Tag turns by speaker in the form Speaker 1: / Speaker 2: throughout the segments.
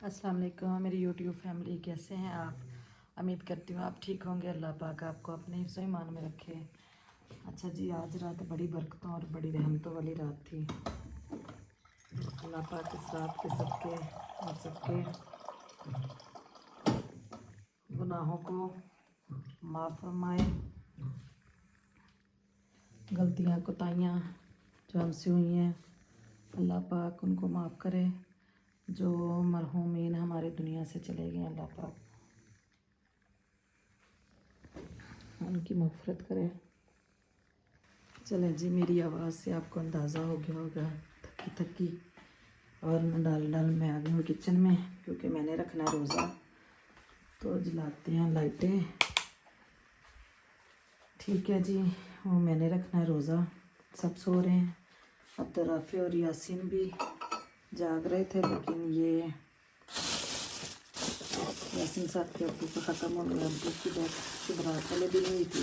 Speaker 1: अस्सलाम वालेकुम मेरी यूट्यूब फैमिली, कैसे हैं आप? उम्मीद करती हूँ आप ठीक होंगे। अल्लाह पाक आपको अपने हिफ्ज़ ईमान में रखे। अच्छा जी, आज रात बड़ी बरकतों और बड़ी रहमतों वाली रात थी। अल्लाह पाक इस रात के सबके और सबके गुनाहों को माफ़ फरमाए। गलतियाँ कोताहियाँ जो हमसे हुई हैं अल्लाह पाक उनको माफ़ करे। जो मरहूमीन हमारी दुनिया से चले गए अल्लाह पाक उनकी मग़फ़िरत करे। चलें जी, मेरी आवाज़ से आपको अंदाज़ा हो गया होगा थकी थकी। और मैं डाल मैं आ गई हूँ किचन में, क्योंकि मैंने रखना है रोज़ा। तो जलाते हैं लाइटें। ठीक है जी, वो मैंने रखना है रोज़ा। सब सो रहे हैं। अब्दुर्राफ़ी और यासीन भी जाग रहे थे, लेकिन ये यासीन साहब के अब्बू का ख़त्म हो गया। अब्बू की डेथ शिवरात वाले दिन हुई थी,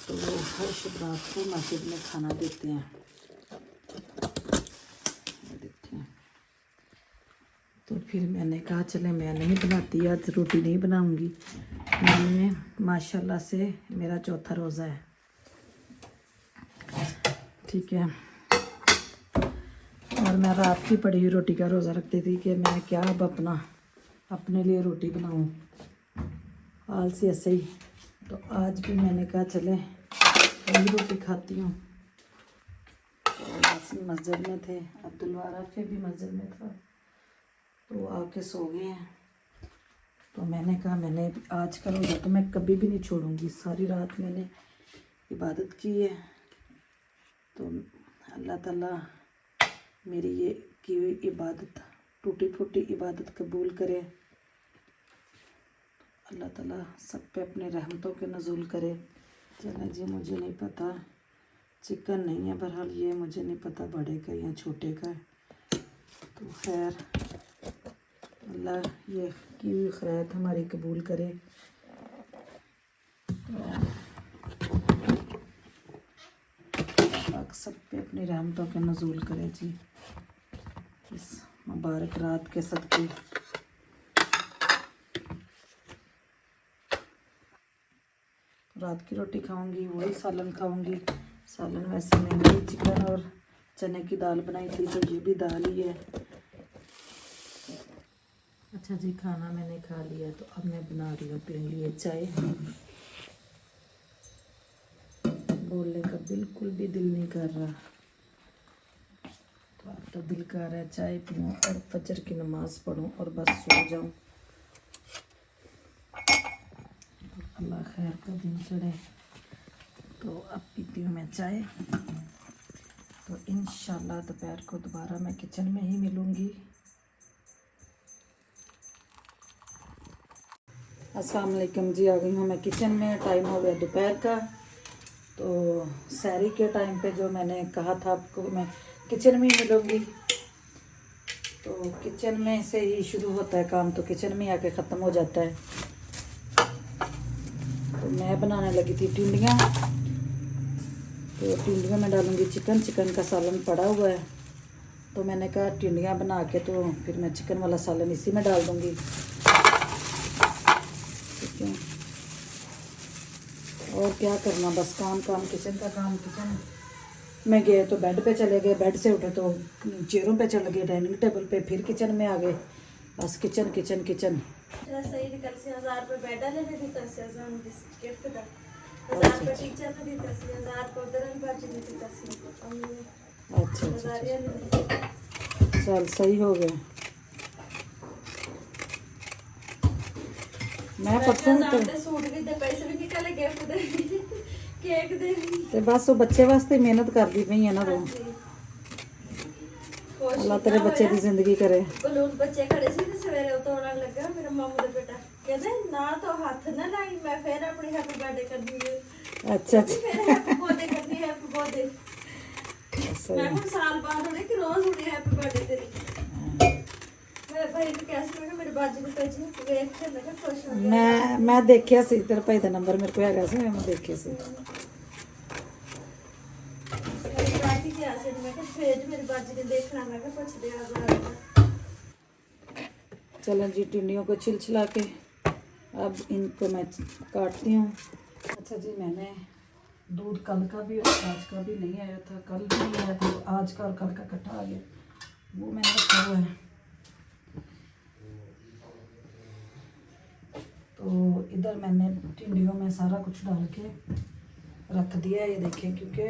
Speaker 1: तो वो हर शिवरात को मस्जिद में खाना देते हैं। देखिए, तो फिर मैंने कहा चले मैं नहीं बनाती, आज रोटी नहीं बनाऊंगी। मैंने माशाल्लाह से मेरा चौथा रोज़ा है। ठीक है, और मैं रात की पड़ी हुई रोटी का रोज़ा रखती थी कि मैं क्या अब अपने लिए रोटी बनाऊं, आलसी ऐसे ही। तो आज भी मैंने कहा चले वही रोटी खाती हूँ। तो मस्जिद में थे, अब्दुल्वाराफ़ी भी मस्जिद में था, तो आके सो गए हैं। तो मैंने कहा मैंने आज का रोज़ा तो मैं कभी भी नहीं छोड़ूंगी। सारी रात मैंने इबादत की है, तो अल्लाह ताला मेरी ये की हुई इबादत, टूटी फूटी इबादत कबूल करे। अल्लाह ताला सब पे अपने रहमतों के नज़ूल करे। चले जी, मुझे नहीं पता, चिकन नहीं है बहरहाल, ये मुझे नहीं पता बड़े का या छोटे का है। तो खैर अल्लाह ये की हुई खैरात हमारी कबूल करे। पाक सब पे अपनी रहमतों के नज़ूल करे जी, इस मुबारक रात के सदके। रात की रोटी खाऊंगी, वही सालन खाऊंगी। सालन वैसे मैंने चिकन और चने की दाल बनाई थी, तो ये भी दाल ही है। अच्छा जी, खाना मैंने खा लिया, तो अब मैं बना रही हूँ अपने लिए चाय। बोलने का बिल्कुल भी दिल नहीं कर रहा, तो अब तो दिल कर रहा है चाय पीऊँ और फजर की नमाज़ पढ़ूँ और बस सो जाऊँ। अल्लाह खैर का दिन चढ़े। तो अब पीती हूँ मैं चाय। तो इंशाल्लाह दोपहर को दोबारा मैं किचन में ही मिलूँगी। अस्सलाम वालेकुम जी, आ गई हूँ मैं किचन में। टाइम हो गया दोपहर का। तो सहरी के टाइम पे जो मैंने कहा था आपको मैं किचन में ही मिलूँगी, तो किचन में से ही शुरू होता है काम, तो किचन में आके ख़त्म हो जाता है। तो मैं बनाने लगी थी टिंडियाँ। तो टिंडियों में डालूँगी चिकन। चिकन का सालन पड़ा हुआ है, तो मैंने कहा टिंडियाँ बना के तो फिर मैं चिकन वाला सालन इसी में डाल दूँगी। ठीक है, और क्या करना, बस काम किचन का काम। किचन में गए तो बेड पे चले गए, बेड से उठे तो चेयरों पे चले गए, डाइनिंग टेबल पे, फिर किचन में आ गए। बस किचन किचन किचन। अच्छा अच्छा, चल सही हो गया। मैं परसों तो बस वो बच्चे वास्ते मेहनत करती पई है ना। तो अल्लाह तेरे बच्चे की जिंदगी करे।
Speaker 2: बलून बच्चे खड़े सी ते सवेरे तोड़न लगा मेरा मामू दा बेटा, कहते ना तो हाथ ना लाई, मैं फिर अपनी हैप्पी बर्थडे करनी है।
Speaker 1: अच्छा
Speaker 2: फिर हैप्पी बर्थडे करनी है, हैप्पी बर्थडे। मैं हम साल बाद होने कि रोज होनी हैप्पी बर्थडे तेरी। मैं भाई ने कैसे मैं मेरे बाजी ने भेजी देख के मैं खुश हो गया।
Speaker 1: मैं देखिया सी तेरे भाई दा नंबर मेरे को हैगा सी, मैं देखिया सी।
Speaker 2: बाजी के आसे मैं भेज मेरी बाजी ने देखना, मैं पूछ दे आ।
Speaker 1: चलो जी, टिंडियों को छिला के अब इनको मैं काटती हूँ। अच्छा जी, मैंने दूध कल का भी और आज का भी नहीं आया था, कल भी नहीं आया था, आज का और कल का इकट्ठा आ गया, वो मैंने रखा हुआ है। तो इधर मैंने टिंडियों में सारा कुछ डाल के रख दिया है, ये देखें, क्योंकि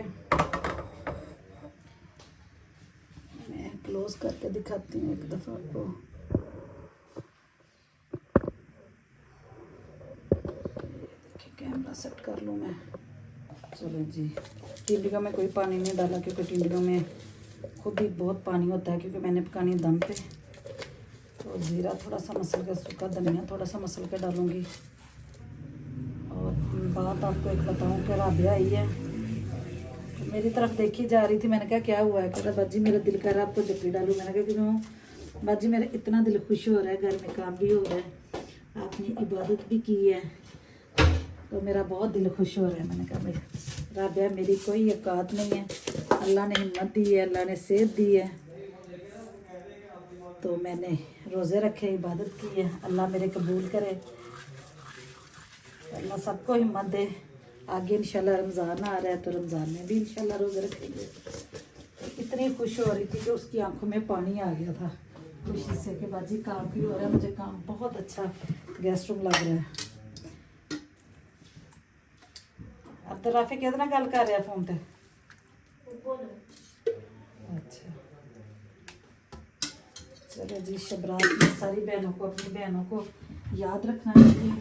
Speaker 1: मैं क्लोज करके दिखाती हूँ एक दफ़ा आपको। देखिए, कैमरा सेट कर लूँ मैं। चलो जी, टिंडियों में कोई पानी नहीं डाला क्योंकि टिंडियों में खुद ही बहुत पानी होता है, क्योंकि मैंने पकानी दम पे। तो ज़ीरा थोड़ा सा मसल के, सूखा धनिया थोड़ा सा मसल के डालूँगी। और बात आपको एक बताऊँ कि राबिया आई है, तो मेरी तरफ देखी जा रही थी। मैंने कहा क्या हुआ है? कहता बाजी मेरा दिल कर रहा है आपको जपी डालूँ। मैंने कहा क्यों बाजी, मेरा इतना दिल खुश हो रहा है, घर में काम भी हो रहा है, आपने इबादत भी की है, तो मेरा बहुत दिल खुश हो रहा है। मैंने कहा भाई राबिया, मेरी कोई औकात नहीं है, अल्लाह ने हिम्मत दी है, अल्लाह ने सेहत दी है, तो मैंने रोज़े रखे, इबादत की है, अल्लाह मेरे कबूल करे, अल्लाह सबको हिम्मत दे। आगे इंशाल्लाह रमज़ान आ रहा है, तो रमज़ान में भी इंशाल्लाह रोज़े रखेंगे। इतनी खुश हो रही थी कि उसकी आंखों में पानी आ गया था खुशी से कि बाजी काम भी हो रहा है, मुझे काम बहुत अच्छा गेस्ट रूम लग रहा है। अब तो राफी कितना गल कर रहा फोन पे? अच्छा, चलो जी, शबरात में सारी बहनों को, अपनी बहनों को याद रखना चाहिए।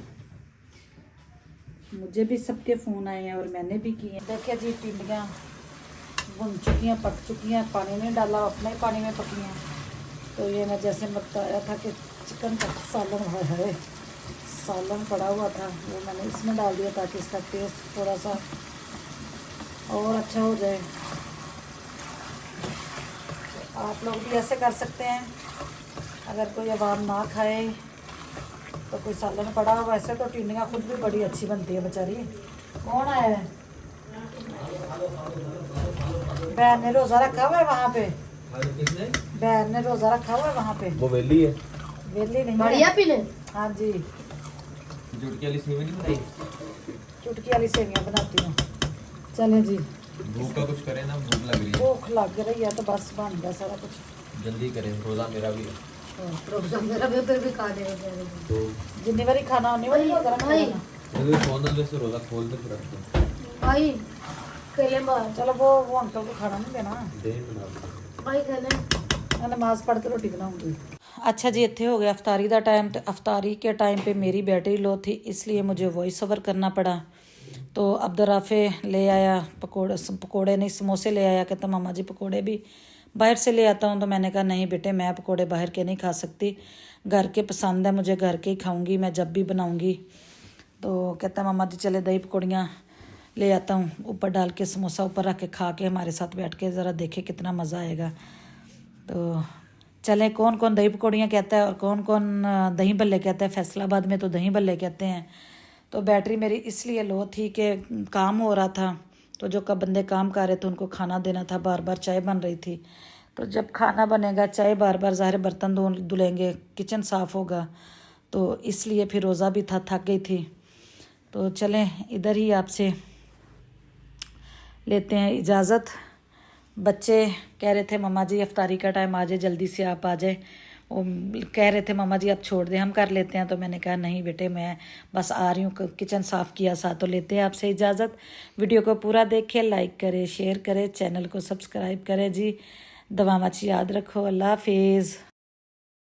Speaker 1: मुझे भी सबके फ़ोन आए हैं और मैंने भी किए। देखिए जी, टिंडियाँ भुन चुकी हैं, पक चुकी हैं, पानी नहीं डाला, अपने ही पानी में पकी हैं। तो ये मैं जैसे बताया था कि चिकन का सालन है, सालन पड़ा हुआ था, वो मैंने इसमें डाल दिया ताकि इसका टेस्ट थोड़ा सा और अच्छा हो जाए। आप लोग भी ऐसे कर सकते हैं, अगर कोई अवाम ना खाए तो कोई सालन पड़ा हो। वैसे तो टिंडियाँ खुद भी बड़ी अच्छी बनती है बेचारी। कौन आया है? बहन ने रोज़ा रखा हुआ है वहाँ पे, बहन ने रोज़ा रखा हुआ है वहाँ पे।
Speaker 3: वो वेली है,
Speaker 1: वेली नहीं
Speaker 2: बढ़िया पीले।
Speaker 1: हाँ जी,
Speaker 3: चुटकी वाली सेवी नहीं बनाई,
Speaker 1: चुटकी वाली सेवियाँ बनाती हूँ। चले जी,
Speaker 3: भूख का कुछ करें ना, भूख लग रही है,
Speaker 1: भूख लग रही है तो बस बन गया सारा कुछ।
Speaker 3: जल्दी करें, रोजा मेरा भी है।
Speaker 2: मेरा भी खा देगा
Speaker 3: तो
Speaker 1: जितनी बारी खाना उतनी बारी रोज़ा रखा
Speaker 2: भाई।
Speaker 1: देना।
Speaker 3: मुझे फोन अंदर से रोजा खोल दे फिर रखते
Speaker 2: भाई केले मार,
Speaker 1: चलो वो अंकल को खाना नहीं देना,
Speaker 3: दे बना दो।
Speaker 2: भाई केले
Speaker 1: मैं नमाज पढ़ के रोटी बनाऊंगी। अच्छा जी, इतने हो गया अफ्तारी का टाइम। अफ्तारी के टाइम पे मेरी बैटरी लो थी, इसलिए मुझे वॉइस ओवर करना पड़ा। तो अब्दुर्राफ़े ले आया पकोड़े नहीं, समोसे ले आया, कहता मामा जी पकोड़े भी बाहर से ले आता हूँ। तो मैंने कहा नहीं बेटे, मैं पकोड़े बाहर के नहीं खा सकती, घर के पसंद है मुझे, घर के ही खाऊंगी मैं जब भी बनाऊंगी। तो कहता मामा जी चले दही पकौड़ियाँ ले आता हूँ, ऊपर डाल के समोसा ऊपर रख के खा के हमारे साथ बैठ के ज़रा देखे कितना मज़ा आएगा। तो चले, कौन कौन दही पकौड़ियाँ कहता है और कौन कौन दही भल्ले कहता है। फैसलाबाद में तो दही भल्ले कहते हैं। तो बैटरी मेरी इसलिए लो थी कि काम हो रहा था, तो जो बंदे काम कर रहे थे उनको खाना देना था, बार बार चाय बन रही थी। तो जब खाना बनेगा, चाय बार बार ज़ाहिर बर्तन धुलेंगे, किचन साफ़ होगा, तो इसलिए फिर रोज़ा भी था, थक गई थी। तो चलें, इधर ही आपसे लेते हैं इजाज़त। बच्चे कह रहे थे मम्मा जी अफ्तारी का टाइम आ जाए, जल्दी से आप आ जाए। वो कह रहे थे मम्मा जी आप छोड़ दें, हम कर लेते हैं। तो मैंने कहा नहीं बेटे, मैं बस आ रही हूँ, किचन साफ़ किया साथ। तो लेते हैं आपसे इजाज़त। वीडियो को पूरा देखें, लाइक करें, शेयर करें, चैनल को सब्सक्राइब करें जी। दुआ में याद रखो। अल्लाह हाफिज़।